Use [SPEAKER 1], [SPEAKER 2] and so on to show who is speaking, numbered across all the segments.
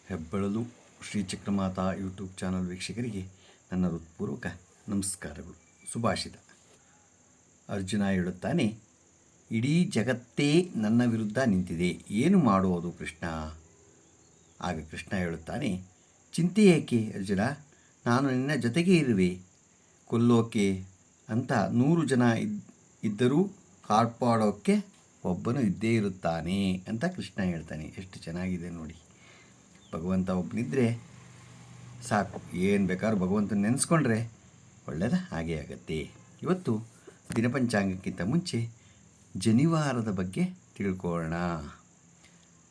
[SPEAKER 1] ಹೆಬ್ಬಳಲು Shri Chakramata YouTube channel ವೀಕ್ಷಕರಿಗೆ ನನ್ನ ಹೃತ್ಪೂರ್ವಕ ನಮಸ್ಕಾರಗಳು. ಸುಭಾಷಿತ. ಅರ್ಜುನ ಹೇಳುತ್ತಾನೆ, ಇಡೀ ಜಗತ್ತೇ ನನ್ನ ವಿರುದ್ಧ ನಿಂತಿದೆ, ಏನು ಮಾಡುವುದು ಕೃಷ್ಣ? ಆಗ ಕೃಷ್ಣ ಹೇಳುತ್ತಾನೆ, ಚಿಂತೆ ಏಕೆ ಅರ್ಜುನ, ನಾನು ನಿನ್ನ ಜೊತೆಗೆ ಇರುವೆ. ಕೊಲ್ಲೋಕೆ ಅಂತ 100 ಜನ ಇದ್ದರೂ ಕಾಪಾಡೋಕ್ಕೆ ಒಬ್ಬನು ಇದ್ದೇ ಇರುತ್ತಾನೆ ಅಂತ ಕೃಷ್ಣ ಹೇಳ್ತಾನೆ. ಎಷ್ಟು ಚೆನ್ನಾಗಿದೆ ನೋಡಿ. ಭಗವಂತ ಒಬ್ಬನಿದ್ದರೆ ಸಾಕು, ಏನು ಬೇಕಾದ್ರೂ ಭಗವಂತನ ನೆನೆಸ್ಕೊಂಡ್ರೆ ಒಳ್ಳೆಯದ ಹಾಗೇ ಆಗತ್ತೆ. ಇವತ್ತು ದಿನಪಂಚಾಂಗಕ್ಕಿಂತ ಮುಂಚೆ ಜನಿವಾರದ ಬಗ್ಗೆ ತಿಳ್ಕೊಳ್ಳೋಣ.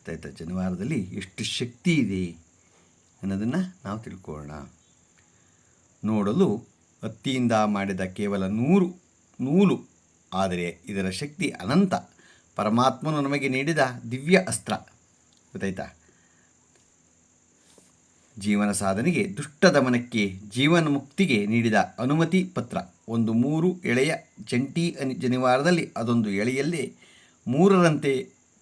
[SPEAKER 1] ಆಯಿತಾ? ಜನಿವಾರದಲ್ಲಿ ಎಷ್ಟು ಶಕ್ತಿ ಇದೆ ಅನ್ನೋದನ್ನು ನಾವು ತಿಳ್ಕೊಳ್ಳೋಣ. ನೋಡಲು ಹತ್ತಿಯಿಂದ ಮಾಡಿದ ಕೇವಲ 100 ನೂಲು, ಆದರೆ ಇದರ ಶಕ್ತಿ ಅನಂತ. ಪರಮಾತ್ಮನು ನಮಗೆ ನೀಡಿದ ದಿವ್ಯ ಅಸ್ತ್ರ. ಗೊತ್ತಾಯ್ತಾ? ಜೀವನ ಸಾಧನೆಗೆ, ದುಷ್ಟ ದಮನಕ್ಕೆ, ಜೀವನ ಮುಕ್ತಿಗೆ ನೀಡಿದ ಅನುಮತಿ ಪತ್ರ. ಒಂದು 3 ಎಳೆಯ ಜಂಟಿ ಜನಿವಾರದಲ್ಲಿ ಅದೊಂದು ಎಳೆಯಲ್ಲೇ 3ರಂತೆ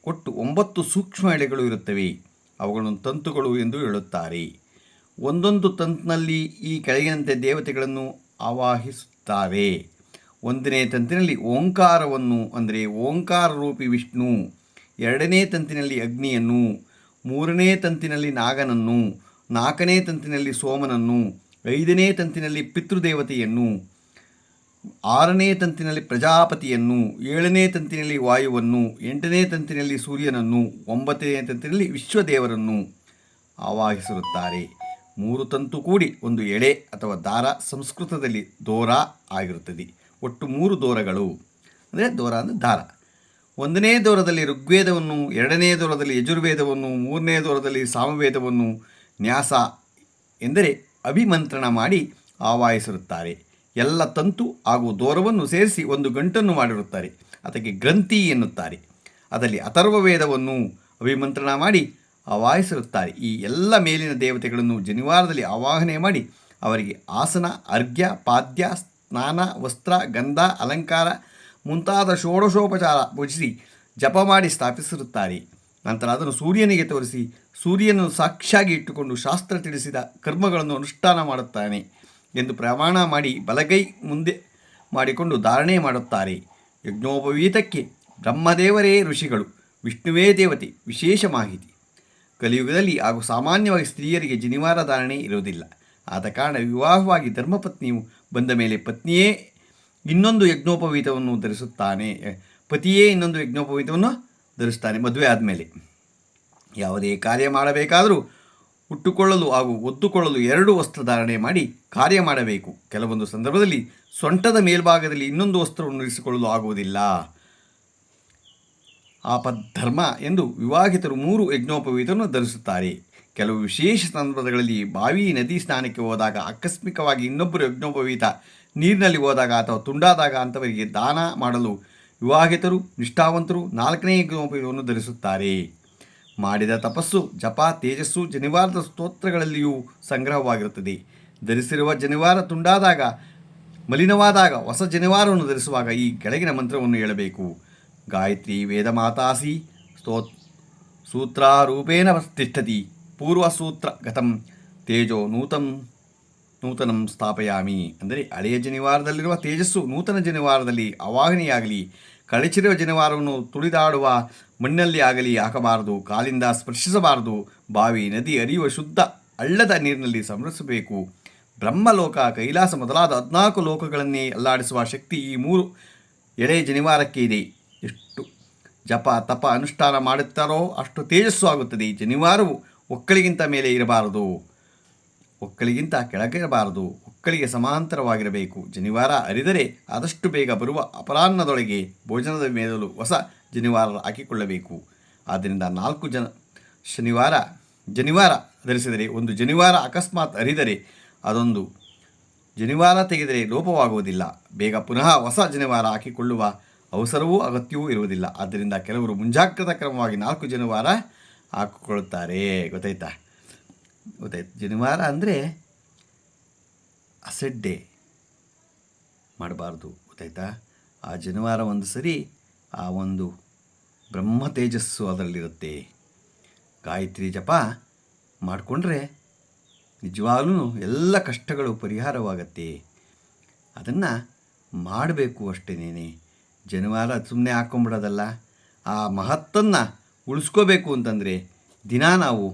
[SPEAKER 1] ಒಟ್ಟು 9 ಸೂಕ್ಷ್ಮ ಎಳೆಗಳು ಇರುತ್ತವೆ. ಅವುಗಳನ್ನು ತಂತುಗಳು ಎಂದು ಹೇಳುತ್ತಾರೆ. ಒಂದೊಂದು ತಂತಿನಲ್ಲಿ ಈ ಕೆಳಗಿನಂತೆ ದೇವತೆಗಳನ್ನು ಆವಾಹಿಸುತ್ತಾರೆ. 1ನೇ ತಂತಿನಲ್ಲಿ ಓಂಕಾರವನ್ನು, ಅಂದರೆ ಓಂಕಾರ ರೂಪಿ ವಿಷ್ಣು. 2ನೇ ತಂತಿನಲ್ಲಿ ಅಗ್ನಿಯನ್ನು, 3ನೇ ತಂತಿನಲ್ಲಿ ನಾಗನನ್ನು, 4ನೇ ತಂತಿನಲ್ಲಿ ಸೋಮನನ್ನು, 5ನೇ ತಂತಿನಲ್ಲಿ ಪಿತೃದೇವತೆಯನ್ನು, 6ನೇ ತಂತಿನಲ್ಲಿ ಪ್ರಜಾಪತಿಯನ್ನು, 7ನೇ ತಂತಿನಲ್ಲಿ ವಾಯುವನ್ನು, 8ನೇ ತಂತಿನಲ್ಲಿ ಸೂರ್ಯನನ್ನು, 9ನೇ ತಂತಿನಲ್ಲಿ ವಿಶ್ವದೇವರನ್ನು ಆವಾಹಿಸಿರುತ್ತಾರೆ. 3 ತಂತು ಕೂಡಿ ಒಂದು ಎಳೆ ಅಥವಾ ದಾರ, ಸಂಸ್ಕೃತದಲ್ಲಿ ದೋರ ಆಗಿರುತ್ತದೆ. ಒಟ್ಟು 3 ದೋರಗಳು, ಅಂದರೆ ದೋರ ಅಂದರೆ ದಾರ. 1ನೇ ದೋರದಲ್ಲಿ ಋಗ್ವೇದವನ್ನು, 2ನೇ ದೋರದಲ್ಲಿ ಯಜುರ್ವೇದವನ್ನು, 3ನೇ ದೋರದಲ್ಲಿ ಸಾಮವೇದವನ್ನು, ನ್ಯಾಸ ಎಂದರೆ ಅಭಿಮಂತ್ರಣ ಮಾಡಿ ಆವಾಹಿಸಿರುತ್ತಾರೆ. ಎಲ್ಲ ತಂತು ಹಾಗೂ ದೋರವನ್ನು ಸೇರಿಸಿ ಒಂದು ಗಂಟನ್ನು ಮಾಡಿರುತ್ತಾರೆ. ಅದಕ್ಕೆ ಗ್ರಂಥಿ ಎನ್ನುತ್ತಾರೆ. ಅದರಲ್ಲಿ ಅಥರ್ವವೇದವನ್ನು ಅಭಿಮಂತ್ರಣ ಮಾಡಿ ಆವಾಹಿಸಿರುತ್ತಾರೆ. ಈ ಎಲ್ಲ ಮೇಲಿನ ದೇವತೆಗಳನ್ನು ಜನಿವಾರದಲ್ಲಿ ಆವಾಹನೆ ಮಾಡಿ ಅವರಿಗೆ ಆಸನ, ಅರ್ಘ್ಯ, ಪಾದ್ಯ, ಸ್ನಾನ, ವಸ್ತ್ರ, ಗಂಧ, ಅಲಂಕಾರ ಮುಂತಾದ ಷೋಡಶೋಪಚಾರ ಭುಜಿಸಿ ಜಪ ಮಾಡಿ ಸ್ಥಾಪಿಸಿರುತ್ತಾರೆ. ನಂತರ ಅದನ್ನು ಸೂರ್ಯನಿಗೆ ತೋರಿಸಿ ಸೂರ್ಯನನ್ನು ಸಾಕ್ಷಿಯಾಗಿ ಇಟ್ಟುಕೊಂಡು ಶಾಸ್ತ್ರ ತಿಳಿಸಿದ ಕರ್ಮಗಳನ್ನು ಅನುಷ್ಠಾನ ಮಾಡುತ್ತಾನೆ ಎಂದು ಪ್ರಮಾಣ ಮಾಡಿ ಬಲಗೈ ಮುಂದೆ ಮಾಡಿಕೊಂಡು ಧಾರಣೆ ಮಾಡುತ್ತಾರೆ. ಯಜ್ಞೋಪವೀತಕ್ಕೆ ಬ್ರಹ್ಮದೇವರೇ ಋಷಿಗಳು, ವಿಷ್ಣುವೇ ದೇವತೆ. ವಿಶೇಷ ಮಾಹಿತಿ: ಕಲಿಯುಗದಲ್ಲಿ ಹಾಗೂ ಸಾಮಾನ್ಯವಾಗಿ ಸ್ತ್ರೀಯರಿಗೆ ಜನಿವಾರ ಧಾರಣೆ ಇರುವುದಿಲ್ಲ. ಆದ ಕಾರಣ ವಿವಾಹವಾಗಿ ಧರ್ಮಪತ್ನಿಯು ಬಂದ ಮೇಲೆ ಪತಿಯೇ ಇನ್ನೊಂದು ಯಜ್ಞೋಪವೀತವನ್ನು ಧರಿಸುತ್ತಾನೆ. ಮದುವೆ ಆದಮೇಲೆ ಯಾವುದೇ ಕಾರ್ಯ ಮಾಡಬೇಕಾದರೂ ಉಟ್ಟುಕೊಳ್ಳಲು ಹಾಗೂ ಒದ್ದುಕೊಳ್ಳಲು 2 ವಸ್ತ್ರಧಾರಣೆ ಮಾಡಿ ಕಾರ್ಯ ಮಾಡಬೇಕು. ಕೆಲವೊಂದು ಸಂದರ್ಭದಲ್ಲಿ ಸೊಂಟದ ಮೇಲ್ಭಾಗದಲ್ಲಿ ಇನ್ನೊಂದು ವಸ್ತ್ರವನ್ನು ಇರಿಸಿಕೊಳ್ಳಲು ಆಗುವುದಿಲ್ಲ. ಆಪದ್ಧರ್ಮ ಎಂದು ವಿವಾಹಿತರು 3 ಯಜ್ಞೋಪವೀತವನ್ನು ಧರಿಸುತ್ತಾರೆ. ಕೆಲವು ವಿಶೇಷ ಸಂದರ್ಭಗಳಲ್ಲಿ ಬಾವಿ, ನದಿ ಸ್ನಾನಕ್ಕೆ ಹೋದಾಗ, ಆಕಸ್ಮಿಕವಾಗಿ ಇನ್ನೊಬ್ಬರು ಯಜ್ಞೋಪವೀತ ನೀರಿನಲ್ಲಿ ಹೋದಾಗ ಅಥವಾ ತುಂಡಾದಾಗ ಅಂಥವರಿಗೆ ದಾನ ಮಾಡಲು ವಿವಾಹಿತರು, ನಿಷ್ಠಾವಂತರು 4ನೇ ಯಜ್ಞೋಪವೀತವನ್ನು ಧರಿಸುತ್ತಾರೆ. ಮಾಡಿದ ತಪಸ್ಸು, ಜಪ, ತೇಜಸ್ಸು ಜನಿವಾರದ ಸ್ತೋತ್ರಗಳಲ್ಲಿಯೂ ಸಂಗ್ರಹವಾಗಿರುತ್ತದೆ. ಧರಿಸಿರುವ ಜನಿವಾರ ತುಂಡಾದಾಗ, ಮಲಿನವಾದಾಗ ಹೊಸ ಜನಿವಾರವನ್ನು ಧರಿಸುವಾಗ ಈ ಕೆಳಗಿನ ಮಂತ್ರವನ್ನು ಹೇಳಬೇಕು. ಗಾಯತ್ರಿ ವೇದಮಾತಾಸಿ ಸೂತ್ರಾರೂಪೇಣ ತಿಷ್ಠತಿ ಪೂರ್ವಸೂತ್ರ ಗತಂ ತೇಜೋ ನೂತನಂ ಸ್ಥಾಪಯಾಮಿ. ಅಂದರೆ ಹಳೆಯ ಜನಿವಾರದಲ್ಲಿರುವ ತೇಜಸ್ಸು ನೂತನ ಜನಿವಾರದಲ್ಲಿ ಆವಾಹನೆಯಾಗಲಿ. ಕಳಚಿರುವ ಜನಿವಾರವನ್ನು ತುಳಿದಾಡುವ ಮಣ್ಣಲ್ಲಿ ಆಗಲಿ ಹಾಕಬಾರದು. ಕಾಲಿಂದ ಸ್ಪರ್ಶಿಸಬಾರದು. ಬಾವಿ, ನದಿ, ಹರಿಯುವ ಶುದ್ಧ ಹಳ್ಳದ ನೀರಿನಲ್ಲಿ ಸಂರಕ್ಷಿಸಬೇಕು. ಬ್ರಹ್ಮಲೋಕ, ಕೈಲಾಸ ಮೊದಲಾದ 14 ಲೋಕಗಳನ್ನೇ ಅಲ್ಲಾಡಿಸುವ ಶಕ್ತಿ ಈ 3 ಎಳೆ ಜನಿವಾರಕ್ಕೆ ಇದೆ. ಎಷ್ಟು ಜಪ ತಪ ಅನುಷ್ಠಾನ ಮಾಡುತ್ತಾರೋ ಅಷ್ಟು ತೇಜಸ್ಸು ಆಗುತ್ತದೆ. ಜನಿವಾರವು ಒಕ್ಕಳಿಗಿಂತ ಮೇಲೆ ಇರಬಾರದು, ಒಕ್ಕಳಿಗಿಂತ ಕೆಳಗಿರಬಾರದು, ಒಕ್ಕಳಿಗೆ ಸಮಾಂತರವಾಗಿರಬೇಕು. ಜನಿವಾರ ಹರಿದರೆ ಆದಷ್ಟು ಬೇಗ ಬರುವ ಅಪರಾಹ್ನದೊಳಗೆ ಭೋಜನದ ಮೇಲೂ ಹೊಸ ಜನಿವಾರ ಹಾಕಿಕೊಳ್ಳಬೇಕು. ಆದ್ದರಿಂದ 4 ಜನಿವಾರ ಧರಿಸಿದರೆ, ಒಂದು ಜನಿವಾರ ಅಕಸ್ಮಾತ್ ಹರಿದರೆ ಅದೊಂದು ಜನಿವಾರ ತೆಗೆದರೆ ಲೋಪವಾಗುವುದಿಲ್ಲ. ಬೇಗ ಪುನಃ ಹೊಸ ಜನಿವಾರ ಹಾಕಿಕೊಳ್ಳುವ ಅವಸರವೂ ಅಗತ್ಯವೂ ಇರುವುದಿಲ್ಲ. ಆದ್ದರಿಂದ ಕೆಲವರು ಮುಂಜಾಗ್ರತಾ ಕ್ರಮವಾಗಿ 4 ಜನಿವಾರ ಹಾಕಿಕೊಳ್ಳುತ್ತಾರೆ. ಗೊತ್ತಾಯ್ತು? ಜನಿವಾರ ಅಂದರೆ ಅಸಡ್ಡೆ ಮಾಡಬಾರ್ದು. ಗೊತ್ತಾಯ್ತಾ? ಆ ಜನಿವಾರ ಒಂದು ಸರಿ ಆ ಒಂದು ಬ್ರಹ್ಮ ತೇಜಸ್ಸು ಅದರಲ್ಲಿರುತ್ತೆ. ಗಾಯತ್ರಿ ಜಪ ಮಾಡಿಕೊಂಡ್ರೆ ನಿಜವಾಗ್ಲೂ ಎಲ್ಲ ಕಷ್ಟಗಳು ಪರಿಹಾರವಾಗತ್ತೆ. ಅದನ್ನು ಮಾಡಬೇಕು ಅಷ್ಟೇನೇ. ಜನಿವಾರ ಸುಮ್ಮನೆ ಹಾಕ್ಕೊಂಬಿಡೋದಲ್ಲ. ಆ ಮಹತ್ತನ್ನು ಉಳಿಸ್ಕೋಬೇಕು ಅಂತಂದರೆ ದಿನ ನಾವು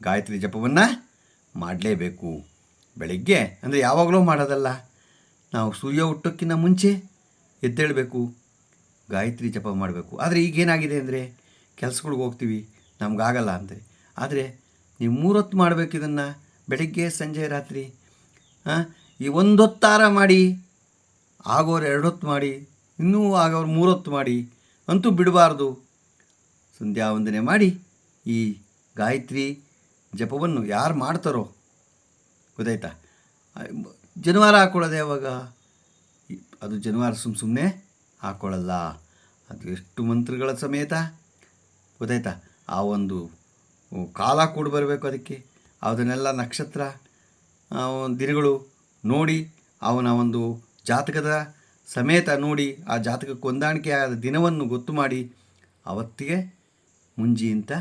[SPEAKER 1] ಗಾಯತ್ರಿ ಜಪವನ್ನು ಮಾಡಲೇಬೇಕು. ಬೆಳಗ್ಗೆ ಅಂದರೆ ಯಾವಾಗಲೂ ಮಾಡೋದಲ್ಲ, ನಾವು ಸೂರ್ಯ ಹುಟ್ಟೋಕ್ಕಿಂತ ಮುಂಚೆ ಎದ್ದೇಳಬೇಕು, ಗಾಯತ್ರಿ ಜಪ ಮಾಡಬೇಕು. ಆದರೆ ಈಗೇನಾಗಿದೆ ಅಂದರೆ ಕೆಲಸಗಳಿಗೆ ಹೋಗ್ತೀವಿ, ನಮಗಾಗಲ್ಲ ಅಂದರೆ. ಆದರೆ ನೀವು 3 ಹೊತ್ತು ಮಾಡಬೇಕು ಇದನ್ನು, ಬೆಳಗ್ಗೆ ಸಂಜೆ ರಾತ್ರಿ. ಈ 1 ಹೊತ್ತಾರ ಮಾಡಿ, ಆಗೋರು 2 ಹೊತ್ತು ಮಾಡಿ, ಇನ್ನೂ ಆಗೋರು 3 ಹೊತ್ತು ಮಾಡಿ, ಅಂತೂ ಬಿಡಬಾರ್ದು. ಸಂಧ್ಯಾ ವಂದನೆ ಮಾಡಿ ಈ ಗಾಯತ್ರಿ ಜಪವನ್ನು ಯಾರು ಮಾಡ್ತಾರೋ, ಗೊತ್ತಾಯ್ತಾ? ಜನಿವಾರ ಹಾಕ್ಕೊಳ್ಳೋದು ಯಾವಾಗ? ಅದು ಜನಿವಾರ ಸುಮ್ಮನೆ ಹಾಕ್ಕೊಳ್ಳಲ್ಲ, ಅದು ಎಷ್ಟು ಮಂತ್ರಗಳ ಸಮೇತ, ಗೊತ್ತಾಯ್ತಾ? ಆ ಒಂದು ಕಾಲ ಕೂಡ ಬರಬೇಕು ಅದಕ್ಕೆ. ಅದನ್ನೆಲ್ಲ ನಕ್ಷತ್ರ ದಿನಗಳು ನೋಡಿ, ಅವನ ಒಂದು ಜಾತಕದ ಸಮೇತ ನೋಡಿ, ಆ ಜಾತಕಕ್ಕೆ ಹೊಂದಾಣಿಕೆ ಆದ ದಿನವನ್ನು ಗೊತ್ತು ಮಾಡಿ ಅವತ್ತಿಗೆ ಮುಂಜಿ ಅಂತ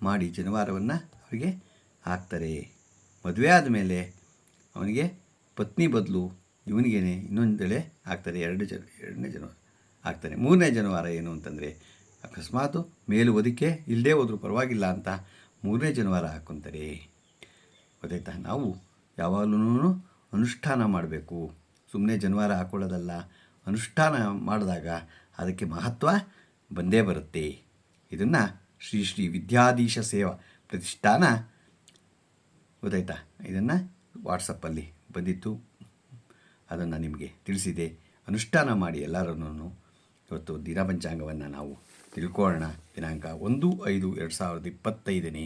[SPEAKER 1] ಮಾಡಿ ಜನಿವಾರವನ್ನು ಅವರಿಗೆ ಹಾಕ್ತಾರೆ. ಮದುವೆ ಆದಮೇಲೆ ಅವನಿಗೆ ಪತ್ನಿ ಬದಲು ಇವನಿಗೇನೆ ಇನ್ನೊಂದೆಳೆ ಹಾಕ್ತಾರೆ. ಎರಡನೇ ಜನಿವಾರ ಹಾಕ್ತಾರೆ. 3ನೇ ಜನಿವಾರ ಏನು ಅಂತಂದರೆ, ಅಕಸ್ಮಾತು ಮೇಲು ಒದಿಕೆ ಇಲ್ಲದೆ ಹೋದರೂ ಪರವಾಗಿಲ್ಲ ಅಂತ 3ನೇ ಜನಿವಾರ ಹಾಕ್ಕೊತಾರೆ. ಗೊತ್ತಾಯ್ತಾ? ನಾವು ಯಾವಾಗಲೂ ಅನುಷ್ಠಾನ ಮಾಡಬೇಕು, ಸುಮ್ಮನೆ ಜನಿವಾರ ಹಾಕ್ಕೊಳ್ಳೋದಲ್ಲ. ಅನುಷ್ಠಾನ ಮಾಡಿದಾಗ ಅದಕ್ಕೆ ಮಹತ್ವ ಬಂದೇ ಬರುತ್ತೆ. ಇದನ್ನು ಶ್ರೀ ಶ್ರೀ ವಿದ್ಯಾಧೀಶ ಸೇವಾ ಪ್ರತಿಷ್ಠಾನ, ಗೊತ್ತಾಯ್ತಾ? ಇದನ್ನು ವಾಟ್ಸಪ್ಪಲ್ಲಿ ಬಂದಿತ್ತು, ಅದನ್ನು ನಿಮಗೆ ತಿಳಿಸಿದೆ. ಅನುಷ್ಠಾನ ಮಾಡಿ ಎಲ್ಲರೂ. ಇವತ್ತು ದಿನ ಪಂಚಾಂಗವನ್ನು ನಾವು ತಿಳ್ಕೊಳ್ಳೋಣ. ದಿನಾಂಕ 1/5/2025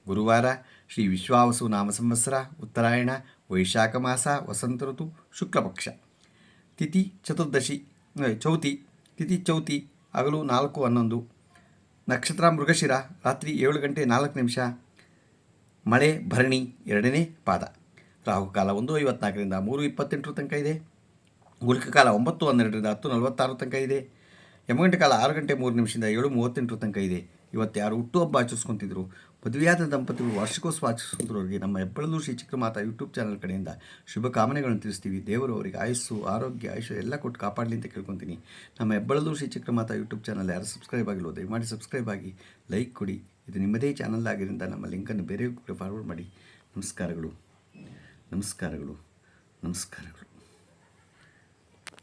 [SPEAKER 1] ಗುರುವಾರ, ಶ್ರೀ ವಿಶ್ವಾವಸು ನಾಮ ಸಂವತ್ಸರ, ಉತ್ತರಾಯಣ, ವೈಶಾಖ ಮಾಸ, ವಸಂತ ಋತು, ಶುಕ್ಲಪಕ್ಷ, ತಿಥಿ ಚೌತಿ, ತಿಥಿ ಚೌತಿ, ಹಗಲು 4:11, ನಕ್ಷತ್ರ ಮೃಗಶಿರ, ರಾತ್ರಿ 7 ಗಂಟೆ 4 ನಿಮಿಷ, ಮಳೆ ಭರಣಿ 2ನೇ ಪಾದ. ರಾಹುಕಾಲ 1:54ರಿಂದ 3:28 ತನಕ ಇದೆ. ಗುಳಿಕ ಕಾಲ 9:12ರಿಂದ 10:46 ತನಕ ಇದೆ. ಯಮಗಂಟೆ ಕಾಲ 6 ಗಂಟೆ 3 ನಿಮಿಷದಿಂದ 7:38 ತನಕ ಇದೆ. ಇವತ್ತು ಯಾರು ಹುಟ್ಟುಹಬ್ಬ ಆಚರಿಸ್ಕೊತಿದ್ರು, ಮದುವೆಯಾದ ದಂಪತಿಗಳು ವಾರ್ಷಿಕೋತ್ಸವ ಆಚರಿಸ್ಕೊಂಡ್ರವರಿಗೆ ನಮ್ಮ ಹೆಬ್ಬಳಲು ಶ್ರೀ ಚಿಕ್ಕಮಾತಾ ಯೂಟ್ಯೂಬ್ ಚಾನಲ್ ಕಡೆಯಿಂದ ಶುಭ ಕಾಮನೆಗಳನ್ನು ತಿಳಿಸ್ತೀವಿ. ದೇವರು ಅವರಿಗೆ ಆಯುಸ್ಸು, ಆರೋಗ್ಯ, ಐಶ್ವರ್ಯ ಎಲ್ಲ ಕೊಟ್ಟು ಕಾಪಾಡಲಿ ಅಂತ ಕೇಳ್ಕೊತೀನಿ. ನಮ್ಮ ಹೆಬ್ಬಳಲು ಶ್ರೀ ಚಿಕ್ಕಮಾತಾ ಯೂಟ್ಯೂಬ್ ಚಾನಲ್ ಯಾರು ಸಬ್ಸ್ಕ್ರೈಬ್ ಆಗಿಲ್ಲ, ದಯಮಾಡಿ ಸಬ್ಸ್ಕ್ರೈಬ್ ಆಗಿ, ಲೈಕ್ ಕೊಡಿ. ಇದು ನಿಮ್ಮದೇ ಚಾನಲ್ ಆಗಿದ್ದರಿಂದ ನಮ್ಮ ಲಿಂಕನ್ನು ಬೇರೆಯವ್ರಿಗೆ ಕೂಡ ಫಾರ್ವರ್ಡ್ ಮಾಡಿ. ನಮಸ್ಕಾರಗಳು, ನಮಸ್ಕಾರಗಳು, ನಮಸ್ಕಾರಗಳು.